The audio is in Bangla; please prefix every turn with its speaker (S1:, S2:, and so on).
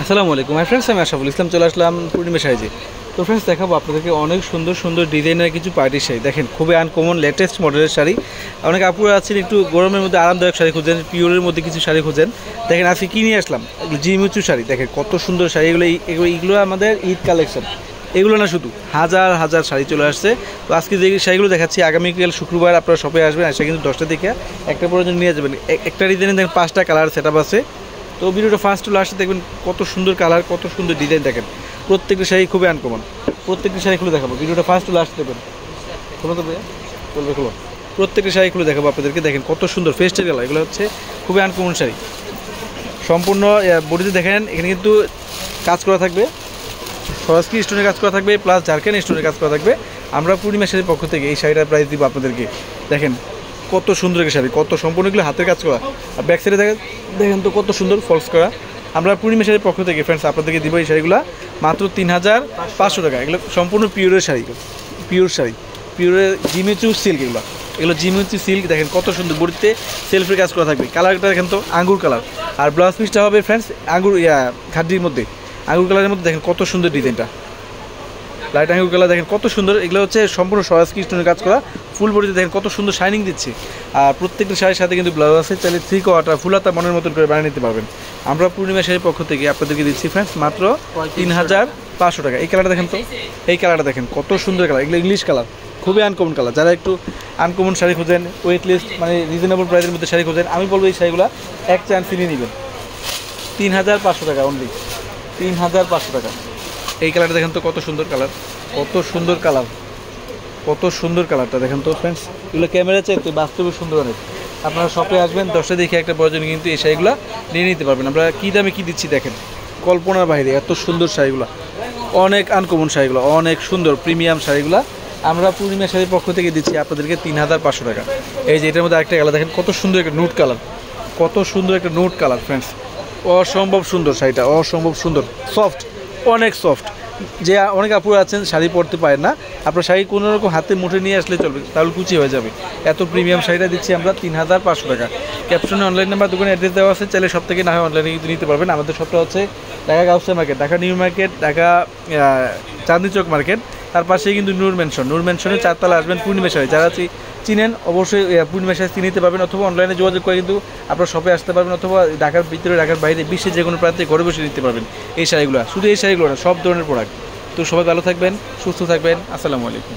S1: আসসালামু আলাইকুম ফ্রেন্ডস, আমি আশরাফুল ইসলাম চলে আসলাম পূর্ণিমা শাড়িতে। তো ফ্রেন্ডস, দেখাবো আপনাদেরকে অনেক সুন্দর সুন্দর ডিজাইনের কিছু পার্টি শাড়ি। দেখেন, খুবই আনকমন লেটেস্ট মডেলের শাড়ি। অনেক আপুরা আছেন একটু গরমের মধ্যে আরামদায়ক শাড়ি খুঁজেন, পিওরের মধ্যে কিছু শাড়ি খুঁজেন। দেখেন, আজকে কি নিয়ে আসলাম, জিমিচু শাড়ি। দেখেন কত সুন্দর শাড়ি, এগুলো আমাদের ঈদ কালেকশন। এগুলো না, শুধু হাজার হাজার শাড়ি চলে আসছে। তো আজকে যে শাড়িগুলো দেখাচ্ছি, আগামীকাল শুক্রবার আপনারা শপে আসবেন, এসে কিন্তু 10টা থেকে একটা পর্যন্ত নিয়ে যাবেন। একটা ডিজাইনে দেখেন 5টা কালার সেট আপ আছে। তো ভিডিওটা ফার্স্ট টু লাস্টে দেখবেন, কত সুন্দর কালার, কত সুন্দর ডিজাইন। দেখেন প্রত্যেকটা শাড়ি খুবই আনকমন। প্রত্যেকটা শাড়ি খুলে দেখাবো, ভিডিওটা ফার্স্ট টু লাস্ট দেবেন। খুলো তো বলবে খুলো। প্রত্যেকটা শাড়ি খুলে দেখাবো আপনাদেরকে। দেখেন কত সুন্দর ফেস্টের কালার, এগুলো হচ্ছে খুবই আনকমন শাড়ি। সম্পূর্ণ বডিতে দেখেন, এখানে কিন্তু কাজ করা থাকবে, সরাসরি স্টোনের কাজ করা থাকবে, প্লাস জারকান স্টোনের কাজ করা থাকবে। আমরা পূর্ণিমা শাড়ির পক্ষ থেকে এই শাড়িটার প্রাইস দিব আপনাদেরকে। দেখেন কত সুন্দর একটা শাড়ি, কত সম্পূর্ণগুলো হাতের কাজ করা। আর ব্যাক সাইডে দেখেন তো কত সুন্দর ফলস করা। আমরা পূর্ণিমা শাড়ির পক্ষ থেকে ফ্রেন্ডস আপনাদেরকে দিব এই শাড়িগুলো মাত্র 3500 টাকা। এগুলো সম্পূর্ণ পিওরের শাড়ি, পিওর শাড়ি, পিওরের জিমিচু সিল্ক। এগুলো জিমিচু সিল্ক। দেখেন কত সুন্দর, বডিতে সেলফের কাজ করা থাকবে। কালারটা দেখেন তো আঙ্গুর কালার। আর ব্লাউজ পিসটা হবে ফ্রেন্ডস আঙ্গুর খাদ্যির মধ্যে, আঙ্গুর কালারের মধ্যে। দেখেন কত সুন্দর ডিজাইনটা, লাইট আঙ্গুর কালার। দেখেন কত সুন্দর, এগুলো হচ্ছে সম্পূর্ণ সরাসরি স্টোনের কাজ করা। ফুল বডিতে দেখেন কত সুন্দর শাইনিং দিচ্ছে। আর প্রত্যেকটা শাড়ির সাথে কিন্তু ব্লাউজ আছে, চাইলে 3/4 ফুল হাতা মনের মতন করে বানিয়ে নিতে পারবেন। আমরা পূর্ণিমা শাড়ির পক্ষ থেকে আপনাদেরকে দিচ্ছি ফ্রেন্ডস মাত্র 3500 টাকা। এই কালারটা দেখেন তো, এই কালারটা দেখেন কত সুন্দর কালার। এগুলো ইংলিশ কালার, খুবই আনকমন কালার। যারা একটু আনকমন শাড়ি খোঁজেন, ওয়েট লিস্ট মানে রিজনেবল প্রাইসের মধ্যে শাড়ি খোঁজেন, আমি বলবো এই শাড়িগুলো এক চান্স নিয়ে নেবেন। 3500 টাকা অনলি, 3500 টাকা। এই কালারটা দেখেন তো কত সুন্দর কালার, কত সুন্দর কালার, কত সুন্দর কালারটা দেখেন তো ফ্রেন্ডস। এগুলো ক্যামেরা চাইতে বাস্তবে সুন্দর অনেক। আপনারা শপে আসবেন, 10টা দেখে একটা প্রয়োজন কিন্তু এই শাড়িগুলো নিয়ে নিতে পারবেন। আমরা কী দামে কী দিচ্ছি দেখেন, কল্পনার বাইরে এত সুন্দর শাড়িগুলো। অনেক আনকমন শাড়িগুলো, অনেক সুন্দর প্রিমিয়াম শাড়িগুলো আমরা পূর্ণিমা শাড়ির পক্ষ থেকে দিচ্ছি আপনাদেরকে 3500 টাকা। এই যে এটার মধ্যে আরেকটা কালার দেখেন, কত সুন্দর একটা নোট কালার, কত সুন্দর একটা নোট কালার ফ্রেন্ডস। অসম্ভব সুন্দর শাড়িটা, অসম্ভব সুন্দর, সফট, অনেক সফট। যে অনেক আপুরা আছেন শাড়ি পরতে পারেন না, আপনার শাড়ি কোনো রকম হাতে মুঠে নিয়ে আসলে চলবে, তাহলে কুচি হয়ে যাবে। এত প্রিমিয়াম শাড়িটা দিচ্ছি আমরা 3500 টাকা। ক্যাপশনে অনলাইন নাম্বার, দোকানে অ্যাড্রেস দেওয়া আছে, চাইলে সব থেকে না হয় অনলাইনে কিন্তু নিতে পারবেন। আমাদের সবটা হচ্ছে Dhaka Gausia market, Dhaka new market, Dhaka Chandni Chowk market. তার পাশেই কিন্তু নূর ম্যানশন, নূর ম্যানশনের 4তলা আসবেন পূর্ণিমা শাড়ি। যারা চিনেন অবশ্যই পূর্ণিমা শাড়ি চিনে নিতে পারবেন, অথবা অনলাইনে যোগাযোগ করে কিন্তু আপনার শপে আসতে পারবেন, অথবা ঢাকার ভিতরে, ঢাকার বাইরে, বিশ্বের যে কোনো প্রান্তে ঘরে বসে নিতে পারবেন এই শাড়িগুলো। শুধু এই শাড়িগুলো না, সব ধরনের প্রোডাক্ট। তো সবাই ভালো থাকবেন, সুস্থ থাকবেন। আসসালামু আলাইকুম।